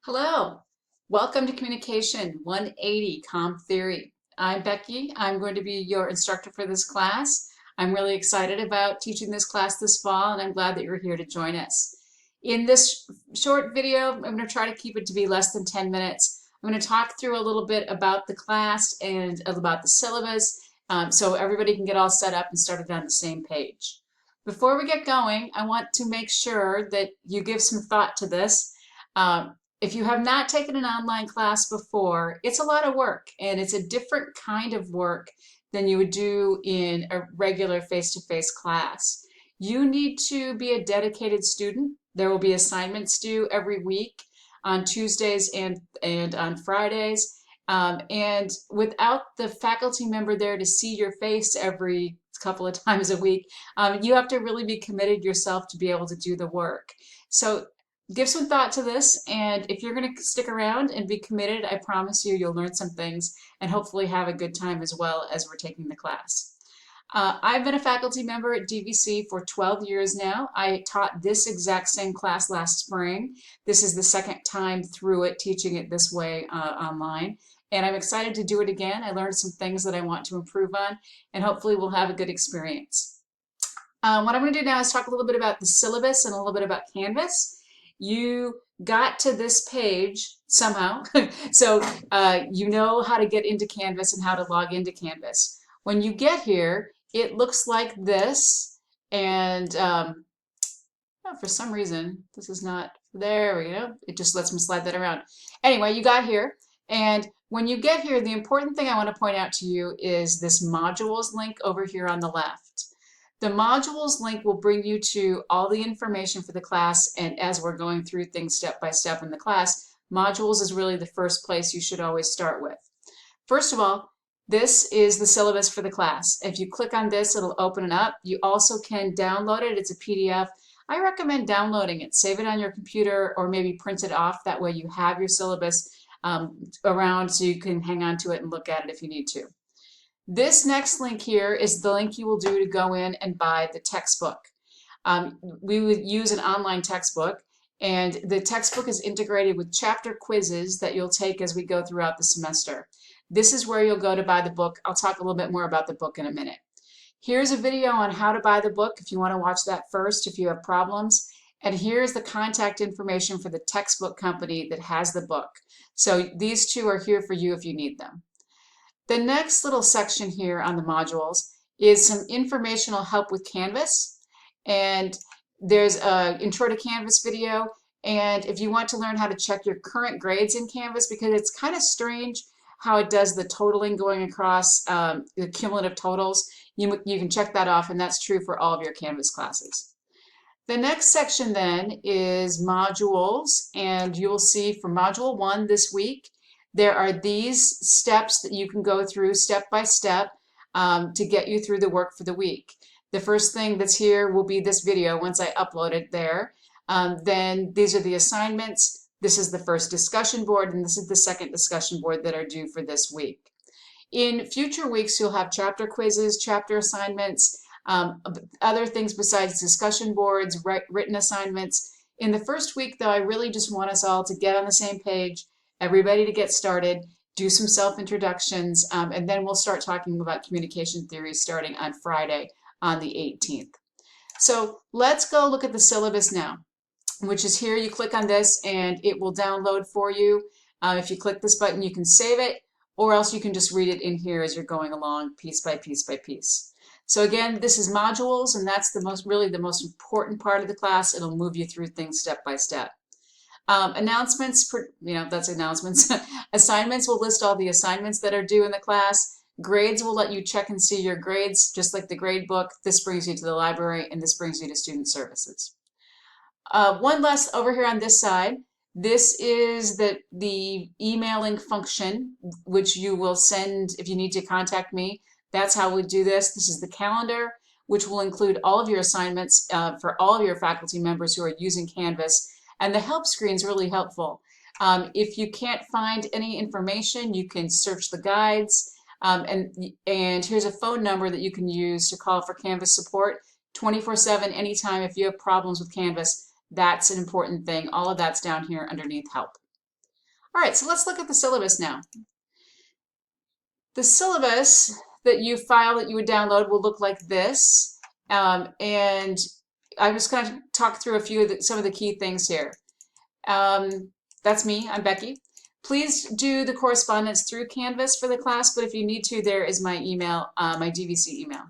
Hello, welcome to Communication 180 Comm Theory. I'm Becky. I'm going to be your instructor for this class. I'm really excited about teaching this class this fall, and I'm glad that you're here to join us. In this short video, I'm going to try to keep it to be less than 10 minutes. I'm going to talk through a little bit about the class and about the syllabus so everybody can get all set up and started on the same page. Before we get going, I want to make sure that you give some thought to this. If you have not taken an online class before, it's a lot of work and it's a different kind of work than you would do in a regular face-to-face class. You need to be a dedicated student. There will be assignments due every week on Tuesdays and on Fridays. And without the faculty member there to see your face every couple of times a week, you have to really be committed yourself to be able to do the work. So give some thought to this, and if you're going to stick around and be committed, I promise you you'll learn some things and hopefully have a good time as well as we're taking the class. I've been a faculty member at DVC for 12 years now. I taught this exact same class last spring. This is the second time through it, teaching it this way online. And I'm excited to do it again. I learned some things that I want to improve on, and hopefully we'll have a good experience. What I'm going to do now is talk a little bit about the syllabus and a little bit about Canvas. You got to this page somehow, so you know how to get into Canvas and how to log into Canvas. When you get here, it looks like this, and oh, for some reason, this is not, there we go. It just lets me slide that around. Anyway, you got here, and when you get here, the important thing I want to point out to you is this modules link over here on the left. The modules link will bring you to all the information for the class, and as we're going through things step by step in the class, modules is really the first place you should always start with. First of all, this is the syllabus for the class. If you click on this, it'll open it up. You also can download it. It's a PDF. I recommend downloading it. Save it on your computer or maybe print it off. That way you have your syllabus around so you can hang on to it and look at it if you need to. This next link here is the link you will do to go in and buy the textbook. We would use an online textbook, and the textbook is integrated with chapter quizzes that you'll take as we go throughout the semester. This is where you'll go to buy the book. I'll talk a little bit more about the book in a minute. Here's a video on how to buy the book if you want to watch that first if you have problems. And here's the contact information for the textbook company that has the book. So these two are here for you if you need them. The next little section here on the modules is some informational help with Canvas, and there's an intro to Canvas video, and if you want to learn how to check your current grades in Canvas, because it's kind of strange how it does the totaling going across the cumulative totals, you can check that off, and that's true for all of your Canvas classes. The next section then is modules, and you'll see for module 1 this week, there are these steps that you can go through step by step to get you through the work for the week. The first thing that's here will be this video once I upload it there. Then these are the assignments. This is the first discussion board, and this is the second discussion board that are due for this week. In future weeks, you'll have chapter quizzes, chapter assignments, other things besides discussion boards, written assignments. In the first week, though, I really just want us all to get on the same page, everybody to get started, do some self-introductions, and then we'll start talking about communication theory starting on Friday on the 18th. So let's go look at the syllabus now, which is here. You click on this and it will download for you. If you click this button, you can save it, or else you can just read it in here as you're going along piece by piece by piece. So again, this is modules, and that's really the most important part of the class. It'll move you through things step by step. Announcements, that's announcements. Assignments will list all the assignments that are due in the class. Grades will let you check and see your grades, just like the grade book. This brings you to the library, and this brings you to student services. One last over here on this side. This is the emailing function, which you will send if you need to contact me. That's how we do this. This is the calendar, which will include all of your assignments for all of your faculty members who are using Canvas. And the help screen is really helpful. If you can't find any information, you can search the guides. And here's a phone number that you can use to call for Canvas support 24/7, anytime if you have problems with Canvas. That's an important thing. All of that's down here underneath help. All right, so let's look at the syllabus now. The syllabus that you file that you would download will look like this. And I'm just going to talk through some of the key things here. That's me, I'm Becky. Please do the correspondence through Canvas for the class, but if you need to, there is my email, my DVC email.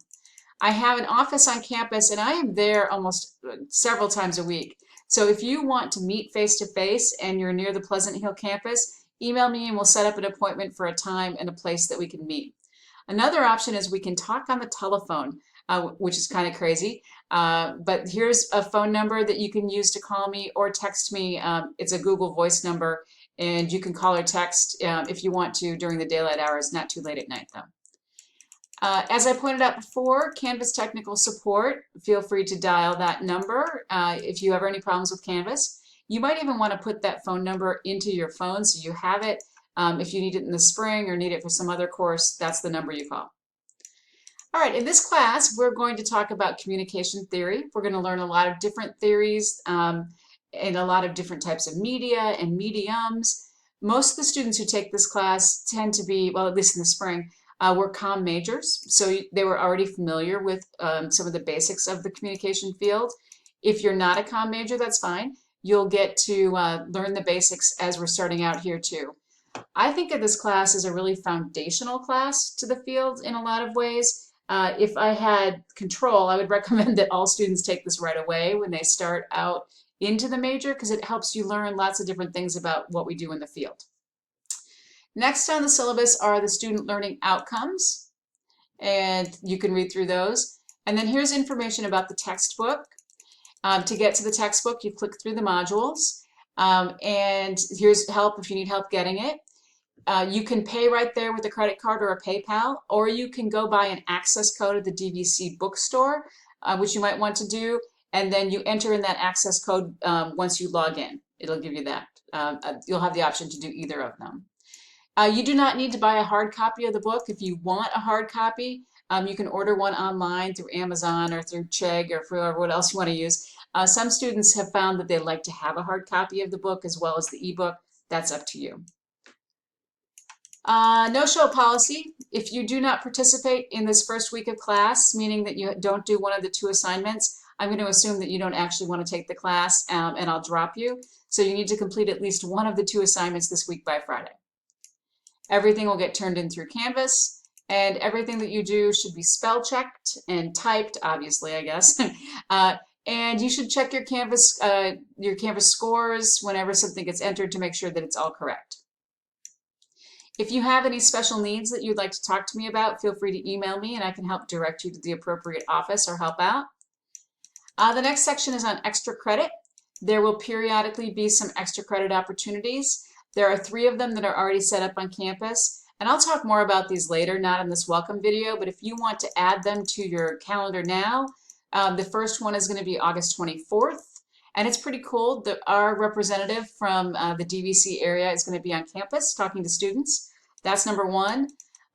I have an office on campus and I am there almost several times a week. So if you want to meet face-to-face and you're near the Pleasant Hill campus, email me and we'll set up an appointment for a time and a place that we can meet. Another option is we can talk on the telephone, which is kind of crazy. But here's a phone number that you can use to call me or text me. It's a Google Voice number, and you can call or text if you want to during the daylight hours, not too late at night though. As I pointed out before, Canvas Technical Support, feel free to dial that number if you have any problems with Canvas. You might even want to put that phone number into your phone so you have it. If you need it in the spring or need it for some other course, that's the number you call. All right, in this class, we're going to talk about communication theory. We're going to learn a lot of different theories and a lot of different types of media and mediums. Most of the students who take this class tend to be, well, at least in the spring, were comm majors, so they were already familiar with some of the basics of the communication field. If you're not a comm major, that's fine. You'll get to learn the basics as we're starting out here too. I think of this class as a really foundational class to the field in a lot of ways. If I had control, I would recommend that all students take this right away when they start out into the major because it helps you learn lots of different things about what we do in the field. Next on the syllabus are the student learning outcomes, and you can read through those. And then here's information about the textbook. To get to the textbook, you click through the modules, and here's help if you need help getting it. You can pay right there with a credit card or a PayPal, or you can go buy an access code at the DVC bookstore, which you might want to do, and then you enter in that access code once you log in. It'll give you that. You'll have the option to do either of them. You do not need to buy a hard copy of the book. If you want a hard copy, you can order one online through Amazon or through Chegg or for what else you want to use. Some students have found that they like to have a hard copy of the book as well as the ebook. That's up to you. No-show policy. If you do not participate in this first week of class, meaning that you don't do one of the 2 assignments, I'm going to assume that you don't actually want to take the class and I'll drop you. So you need to complete at least one of the 2 assignments this week by Friday. Everything will get turned in through Canvas, and everything that you do should be spell checked and typed, obviously, I guess. And you should check your Canvas scores whenever something gets entered to make sure that it's all correct. If you have any special needs that you'd like to talk to me about, feel free to email me and I can help direct you to the appropriate office or help out. The next section is on extra credit. There will periodically be some extra credit opportunities. There are 3 of them that are already set up on campus, and I'll talk more about these later, not in this welcome video, but if you want to add them to your calendar now, the first one is going to be August 24th, and it's pretty cool. Our representative from the DVC area is going to be on campus talking to students. That's number 1.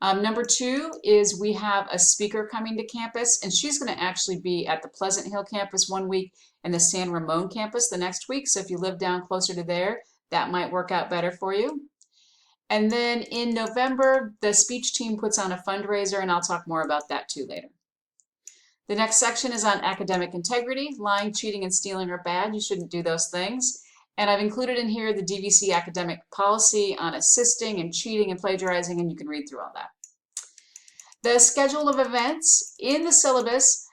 Number 2 is we have a speaker coming to campus, and she's going to actually be at the Pleasant Hill campus one week and the San Ramon campus the next week, so if you live down closer to there, that might work out better for you. And then in November, the speech team puts on a fundraiser, and I'll talk more about that too later. The next section is on academic integrity. Lying, cheating, and stealing are bad. You shouldn't do those things. And I've included in here the DVC academic policy on assisting and cheating and plagiarizing, and you can read through all that. The schedule of events in the syllabus,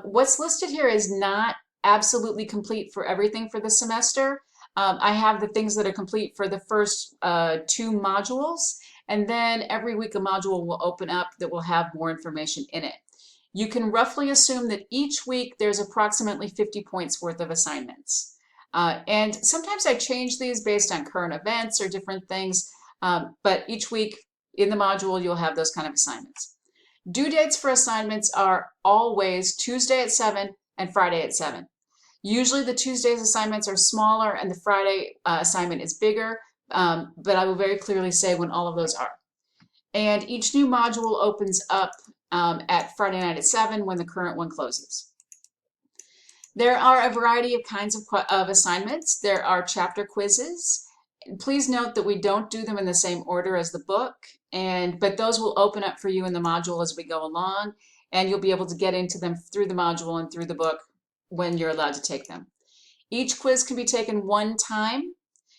what's listed here is not absolutely complete for everything for the semester. I have the things that are complete for the first 2 modules, and then every week a module will open up that will have more information in it. You can roughly assume that each week there's approximately 50 points worth of assignments. And sometimes I change these based on current events or different things, but each week in the module you'll have those kind of assignments. Due dates for assignments are always Tuesday at 7 and Friday at 7. Usually the Tuesday's assignments are smaller and the Friday assignment is bigger, but I will very clearly say when all of those are. And each new module opens up at Friday night at 7 when the current one closes. There are a variety of kinds of assignments. There are chapter quizzes, Please note that we don't do them in the same order as the book, but those will open up for you in the module as we go along, and you'll be able to get into them through the module and through the book when you're allowed to take them. Each quiz can be taken one time.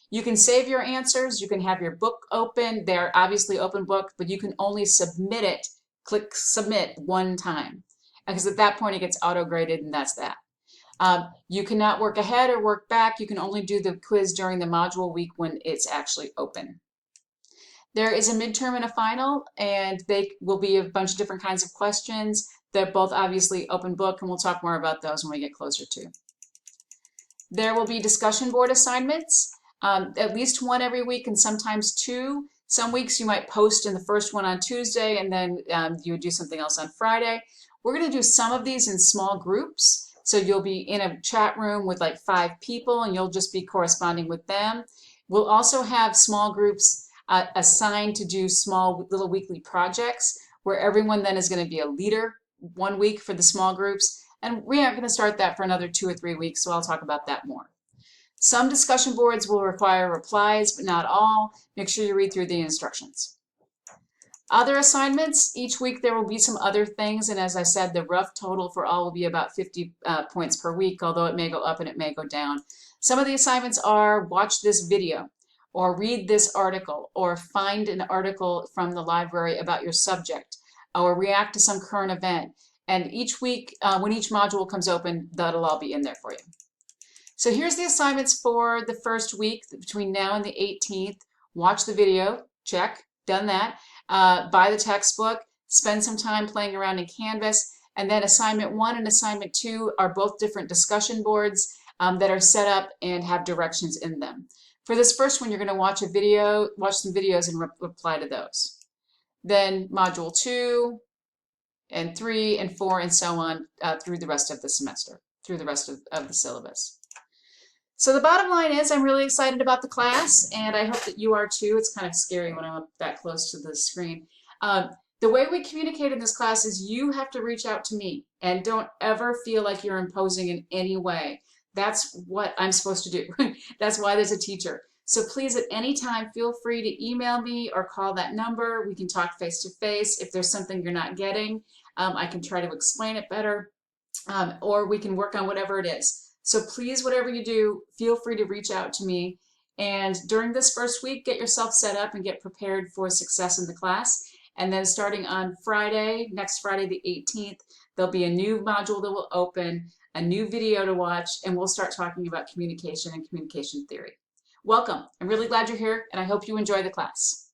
You can save your answers, you can have your book open. They're obviously open book, but you can only submit it, click submit one time. Because at that point it gets auto-graded, and that's that. You cannot work ahead or work back. You can only do the quiz during the module week when it's actually open. There is a midterm and a final, and they will be a bunch of different kinds of questions. They're both obviously open book, and we'll talk more about those when we get closer to. There will be discussion board assignments, at least one every week and sometimes two. Some weeks you might post in the first one on Tuesday, and then you would do something else on Friday. We're going to do some of these in small groups. So you'll be in a chat room with like 5 people, and you'll just be corresponding with them. We'll also have small groups assigned to do small little weekly projects where everyone then is going to be a leader 1 week for the small groups. And we aren't going to start that for another 2 or 3 weeks, so I'll talk about that more. Some discussion boards will require replies, but not all. Make sure you read through the instructions. Other assignments, each week there will be some other things, and as I said, the rough total for all will be about 50 points per week, although it may go up and it may go down. Some of the assignments are watch this video, or read this article, or find an article from the library about your subject, or react to some current event. And each week, when each module comes open, that'll all be in there for you. So here's the assignments for the first week between now and the 18th. Watch the video, check, done that. Buy the textbook, spend some time playing around in Canvas, and then assignment 1 and assignment 2 are both different discussion boards that are set up and have directions in them. For this first one, you're going to watch a video, watch some videos and reply to those. Then module 2 and 3 and 4 and so on through the rest of the semester, through the rest of the syllabus. So the bottom line is I'm really excited about the class, and I hope that you are too. It's kind of scary when I'm up that close to the screen. The way we communicate in this class is you have to reach out to me, and don't ever feel like you're imposing in any way. That's what I'm supposed to do. That's why there's a teacher. So please, at any time, feel free to email me or call that number. We can talk face to face. If there's something you're not getting, I can try to explain it better, or we can work on whatever it is. So please, whatever you do, feel free to reach out to me. And during this first week, get yourself set up and get prepared for success in the class. And then starting on Friday, next Friday the 18th, there'll be a new module that will open, a new video to watch, and we'll start talking about communication and communication theory. Welcome. I'm really glad you're here, and I hope you enjoy the class.